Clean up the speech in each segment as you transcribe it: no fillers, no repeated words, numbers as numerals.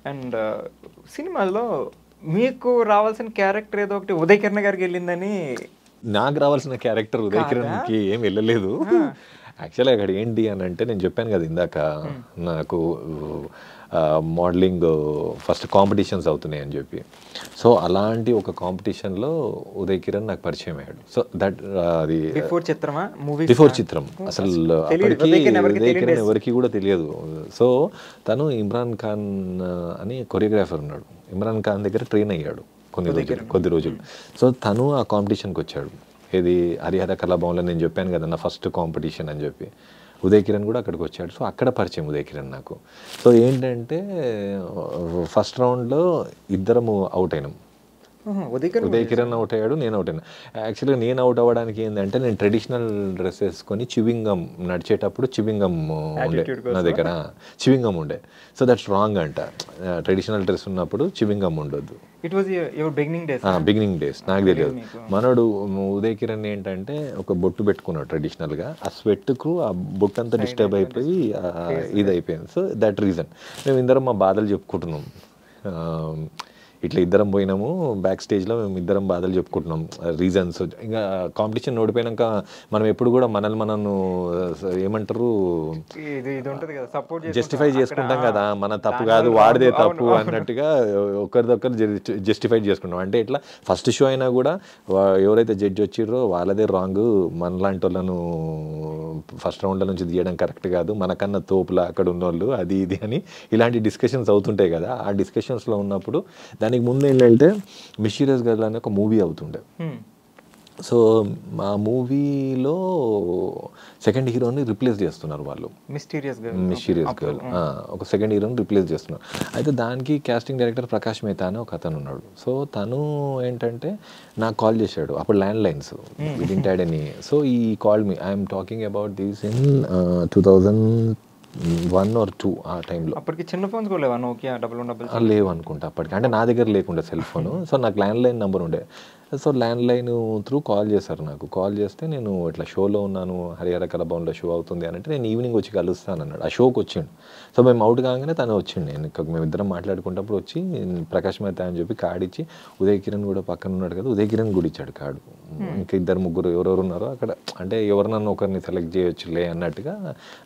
And సినిమాలో మీకు రావాల్సిన క్యారెక్టర్ ఏదో ఒకటి ఉదయ్ కిరణ్ గారికి వెళ్ళిందని. నాకు రావాల్సిన క్యారెక్టర్ ఉదయ్ కిరణ్కి ఏం వెళ్ళలేదు. యాక్చువల్గా అక్కడ ఏంటి అని అంటే నేను చెప్పాను కదా ఇందాక, నాకు మోడలింగ్ ఫస్ట్ కాంపిటీషన్స్ అవుతున్నాయి అని చెప్పి. సో అలాంటి ఒక కాంపిటీషన్లో ఉదయ్ కిరణ్ నాకు పరిచయం అయ్యాడు. సో దట్ అది బిఫోర్ చిత్రం అసలు అప్పటికి ఉదయ్ కిరణ్ ఎవరికి కూడా తెలియదు. సో తను ఇమ్రాన్ ఖాన్ అని కొరియోగ్రాఫర్ ఉన్నాడు, ఇమ్రాన్ ఖాన్ దగ్గర ట్రైన్ అయ్యాడు కొద్ది రోజులు. సో తను ఆ కాంపిటీషన్కి వచ్చాడు. ఇది హరిహర కళాభవన్లో నేను చెప్పాను కదా నా ఫస్ట్ కాంపిటీషన్ అని చెప్పి. ఉదయ్ కిరణ్ కూడా అక్కడికి వచ్చాడు. సో అక్కడ పరిచయం ఉదయ్ కిరణ్ నాకు. సో ఏంటంటే ఫస్ట్ రౌండ్లో ఇద్దరము అవుట్ అయినాం. ఉదయ్ కిరణ్ అవుట్ అయ్యాడు, నేను అవుట్ అయినా. యాక్చువల్గా నేను అవుట్ అవ్వడానికి ఏంటంటే నేను ట్రెడిషనల్ డ్రెస్ వేసుకొని చివింగమ్ నడిచేటప్పుడు చివింగమ్ ఉండే నా దగ్గర, చివింగమ్ ఉండే. సో దట్స్ రాంగ్ అంట, ట్రెడిషనల్ డ్రెస్ ఉన్నప్పుడు చివింగమ్ ఉండొద్దు. బిగినింగ్ డేస్ నాకు తెలియదు. మనోడు ఉదయ్ కిరణ్ ఏంటంటే ఒక బొట్టు పెట్టుకున్నాడు ట్రెడిషనల్గా, ఆ స్వెట్కు ఆ బొట్టు అంతా డిస్టర్బ్ అయిపోయి ఇది అయిపోయింది. సో దట్ రీజన్ మేము ఇద్దరం మా బాధలు చెప్పుకుంటున్నాం. ఇట్లా ఇద్దరం పోయినాము బ్యాక్ స్టేజ్లో, మేము ఇద్దరం బాధలు చెప్పుకుంటున్నాం రీజన్స్. ఇంకా కాంపిటీషన్ ఓడిపోయాక మనం ఎప్పుడు కూడా మనల్ని ఏమంటారు జస్టిఫై చేసుకుంటాం కదా, మన తప్పు కాదు వాడిదే తప్పు అన్నట్టుగా ఒకరిదొకరు జస్టిఫై చేసుకుంటాం. అంటే ఇట్లా ఫస్ట్ షో అయినా కూడా ఎవరైతే జడ్జి వచ్చిర్రో వాళ్ళదే రాంగ్, మనలాంటి వాళ్ళను ఫస్ట్ రౌండ్ల నుంచి తీయడం కరెక్ట్ కాదు, మనకన్నా తోపులా అక్కడ ఉన్నోళ్ళు అది ఇది అని ఇలాంటి డిస్కషన్స్ అవుతుంటాయి కదా. ఆ డిస్కషన్స్లో ఉన్నప్పుడు దానికి ముందు ఏంటంటే మిస్టీరియస్ గర్ల్ అనే ఒక మూవీ అవుతుండే. సో మా మూవీలో సెకండ్ హీరోని రిప్లేస్ చేస్తున్నారు వాళ్ళు, మిస్టీరియస్ గర్ల్ ఒక సెకండ్ హీరోని రిప్లేస్ చేస్తున్నారు. అయితే దానికి కాస్టింగ్ డైరెక్టర్ ప్రకాష్ మెహతా అని ఒక అతను ఉన్నాడు. సో తను ఏంటంటే నాకు కాల్ చేశాడు, అప్పుడు ల్యాండ్ లైన్స్ విదిన్ టాడ్ అని. సో ఈ call me, I'm talking about these in 2001 or 2 ఆ టైంలో. అప్పటికి చిన్న ఫోన్స్ కూడా లేవా, నోకియా లేవు అనుకుంటా అప్పటికి, అంటే నా దగ్గర లేకుండే సెల్ ఫోన్. సో నాకు ల్యాండ్ లైన్ నెంబర్ ఉండే. So land line through call చేశారు నాకు. కాల్ చేస్తే నేను ఇట్లా షోలో ఉన్నాను, హరిహర కళాభవన్లో షో అవుతుంది అని అంటే నేను ఈవినింగ్ వచ్చి కలుస్తాను అన్నాడు. ఆ షోకి వచ్చిండు. సో మేము అవుట్ కాగానే తను వచ్చిండు. నేను మేమిద్దరం మాట్లాడుకుంటప్పుడు వచ్చి ప్రకాష్ మెహతా అని చెప్పి కార్డు ఇచ్చి, ఉదయ్ కిరణ్ కూడా పక్కన ఉన్నాడు కదా, ఉదయ్ కిరణ్ కూడా ఇచ్చాడు కార్డు. ఇంకా ఇద్దరు ముగ్గురు ఎవరెవరు ఉన్నారో అక్కడ, అంటే ఎవరినన్నా ఒకరిని సెలెక్ట్ చేయొచ్చులే అన్నట్టుగా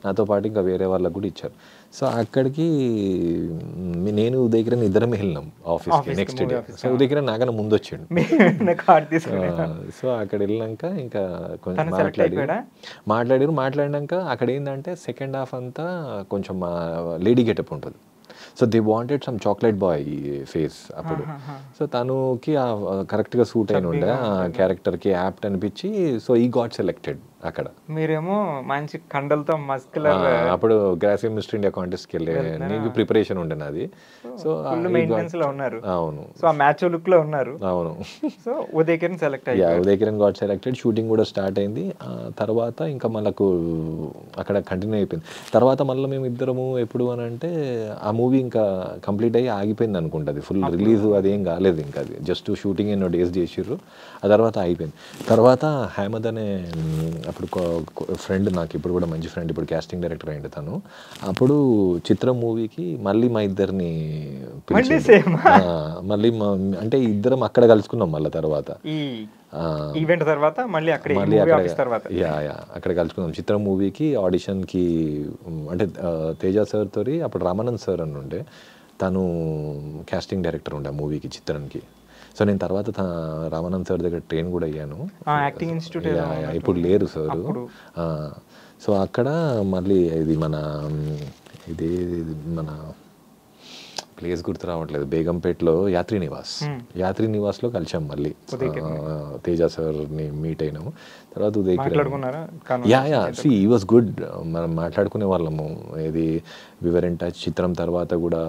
నాతో పాటు ఇంకా వేరే వాళ్ళకు కూడా ఇచ్చారు. సో అక్కడికి నేను ఉదయ్ కిరణ్ ఇద్దరం వెళ్ళినాం ఆఫీస్కి next day. So Uday Kiran నాకన్నా ముందు వచ్చిండు. సో అక్కడ వెళ్ళినాక ఇంకా కొంచెం మాట్లాడినాక అక్కడ ఏంటంటే సెకండ్ హాఫ్ అంతా కొంచెం లేడీ గెటప్ ఉంటుంది. So they wanted some chocolate boy face అప్పుడు. సో తనుకి కరెక్ట్గా సూట్ అయిన ఉండే ఆ క్యారెక్టర్కి యాప్ట్ అనిపించి, సో ఈ గాట్ సెలెక్టెడ్. అక్కడ మీరేమో మంచి కండలతో మస్కులర్, అప్పుడు గ్రాసిమ్ మిస్టర్ ఇండియా కాంటెస్ట్ కి వెళ్ళే నీకు ప్రిపరేషన్ ఉండే నాది. సో ఉన్నారు. అవును. సో ఆ మ్యాచ్ లుక్ లో ఉన్నారు. అవును. సో ఉదయ్ కిరణ్ సెలెక్ట్ అయ్యారు. Uday Kiran got selected. Shooting కూడా స్టార్ట్ అయింది. తర్వాత ఇంకా మనకు అక్కడ కంటిన్యూ అయిపోయింది. తర్వాత మళ్ళీ మేము ఇద్దరము ఎప్పుడు అని అంటే ఆ మూవీ ఇంకా కంప్లీట్ అయ్యి ఆగిపోయింది అనుకుంటుంది. ఫుల్ రిలీజ్ అదేం కాలేదు. ఇంకా అది జస్ట్ షూటింగ్ ఎన్నో డేస్ చేసిర్రు, ఆ తర్వాత అయిపోయింది. తర్వాత హేమద్ అనే అప్పుడు ఫ్రెండ్, నాకు ఇప్పుడు కూడా మంచి ఫ్రెండ్, ఇప్పుడు కాస్టింగ్ డైరెక్టర్ అయింది తను. అప్పుడు చిత్రం మూవీకి మళ్ళీ మా ఇద్దరిని మళ్ళీ అంటే ఇద్దరం అక్కడ కలుసుకున్నాం. మళ్ళీ తర్వాత ఈవెంట్ తర్వాత మళ్ళీ అక్కడ కలుసుకున్నాం. చిత్రం మూవీకి ఆడిషన్కి, అంటే తేజ సార్ తోరి అప్పుడు రామానంద్ సార్ అని ఉండే, తను కాస్టింగ్ డైరెక్టర్ ఉండే ఆ మూవీకి చిత్రానికి. సో నేను తర్వాత రామానంద్ సార్ దగ్గర ట్రైన్ కూడా అయ్యాను. యాక్టింగ్ ఇన్స్టిట్యూట్ ఇప్పుడు లేరు సార్. సో అక్కడ మళ్ళీ ఇది మన ప్లేస్ గుర్తు రావట్లేదు, బేగంపేటలో యాత్రి నివాస్లో కలిసాం మళ్ళీ. తేజ సార్ని మీట్ అయినాము. తర్వాత ఉదయ్ కిరణ్ ఈ వాజ్ గుడ్. మనం మాట్లాడుకునే వాళ్ళము. ఇది వివర్ ఇన్ టచ్. చిత్రం తర్వాత కూడా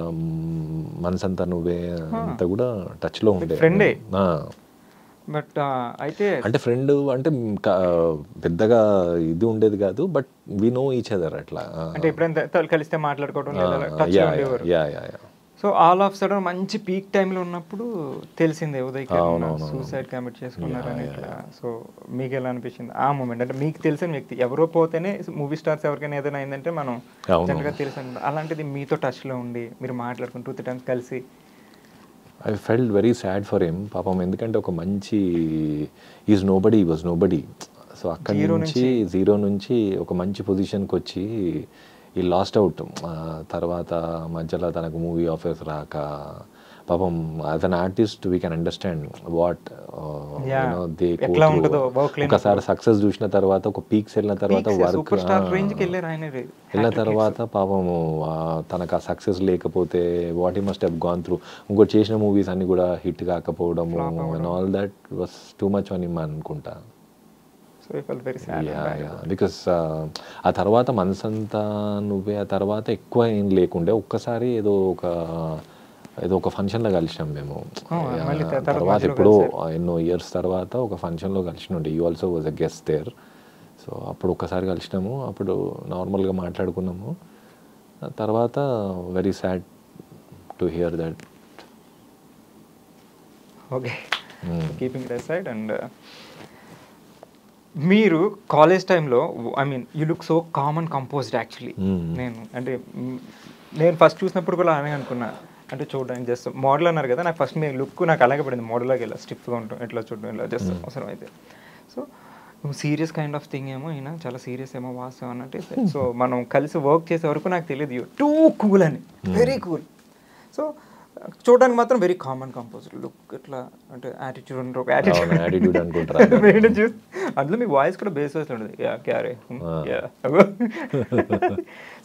మనసంతా నువ్వే అంతా కూడా టచ్లో ఉండే. బట్ అయితే అంటే ఫ్రెండ్ అంటే పెద్దగా ఇది ఉండేది కాదు, but we know each other. అట్లా అంటే ఎప్పుడైనా కలిస్తే మాట్లాడుకోవడం. సో ఆల్ ఆఫ్ సడన్ మంచి పీక్ టైంలో ఉన్నప్పుడు తెలిసిందే ఉదయ్ కిరణ్ సూసైడ్ కమిట్ చేసుకున్నారని ఇట్లా. సో మీకు ఎలా అనిపించింది ఆ మూమెంట్? అంటే మీకు తెలిసిన వ్యక్తి ఎవరో పోతేనే మూవీ స్టార్స్ ఎవరికైనా ఏదైనా అయిందంటే మనం జనరల్గా తెలుసు. అలాంటిది మీతో టచ్లో ఉండి మీరు మాట్లాడుకుని 2-3 times కలిసి I felt very sad for him పాపం. ఎందుకంటే ఒక మంచి is nobody, was nobody. So అక్కడి నుంచి జీరో నుంచి ఒక మంచి పొజిషన్కి వచ్చి ఈ లాస్ట్ అవుట్. తర్వాత మధ్యలో తనకు మూవీ ఆఫర్స్ రాక పాపం as an artist we can understand what they ఒకసారి సక్సెస్ చూసిన తర్వాత ఒక పీక్స్ వెళ్ళిన తర్వాత వర్క్ వెళ్ళిన తర్వాత పాపము తనకు ఆ సక్సెస్ లేకపోతే what he must have gone through. ఇంకోటి చేసిన మూవీస్ అన్ని కూడా హిట్ కాకపోవడము and all that was too much on him అనుకుంటా. బికాస్ ఆ తర్వాత మనసంతా నువ్వే, ఆ తర్వాత ఎక్కువ ఏం లేకుండే ఒక్కసారి ఏదో ఒక ఫంక్షన్లో కలిసినాం మేము. తర్వాత ఎప్పుడో ఎన్నో ఇయర్స్ తర్వాత ఒక ఫంక్షన్లో కలిసినుండే. You also was a guest there. So అప్పుడు ఒక్కసారి కలిసినాము, అప్పుడు నార్మల్గా మాట్లాడుకున్నాము. తర్వాత very sad to hear that. Okay, keeping that side. And మీరు కాలేజ్ టైంలో I mean you look so calm and composed actually. నేను ఫస్ట్ చూసినప్పుడు కూడా అలానే అనుకున్నా. అంటే చూడడానికి జస్ట్ మోడల్ అన్నారు కదా, నాకు ఫస్ట్ మీ లుక్ నాకు అలాగే పడింది. మోడల్లోకి వెళ్ళా స్టిఫ్గా ఉంటాం, ఎట్లా చూడడం ఇలా జస్ట్ అవసరం అయితే. సో నువ్వు సీరియస్ కైండ్ ఆఫ్ థింగ్ ఏమో, అయినా చాలా సీరియస్ ఏమో వాస్తవం అన్నట్టు. సో మనం కలిసి వర్క్ చేసే వరకు నాకు తెలియదు యూ టూ కూల్ అని, వెరీ కూల్. సో చూడడానికి మాత్రం వెరీ కామన్ కంపోజ్డ్ లుక్. ఇట్లా అంటే యాటిట్యూడ్ ఉండరు, ఒక యాటిట్యూడ్ అనుకుంటారు. అందులో మీ వాయిస్ కూడా బేస్ వాయిస్ ఉంటుంది. సో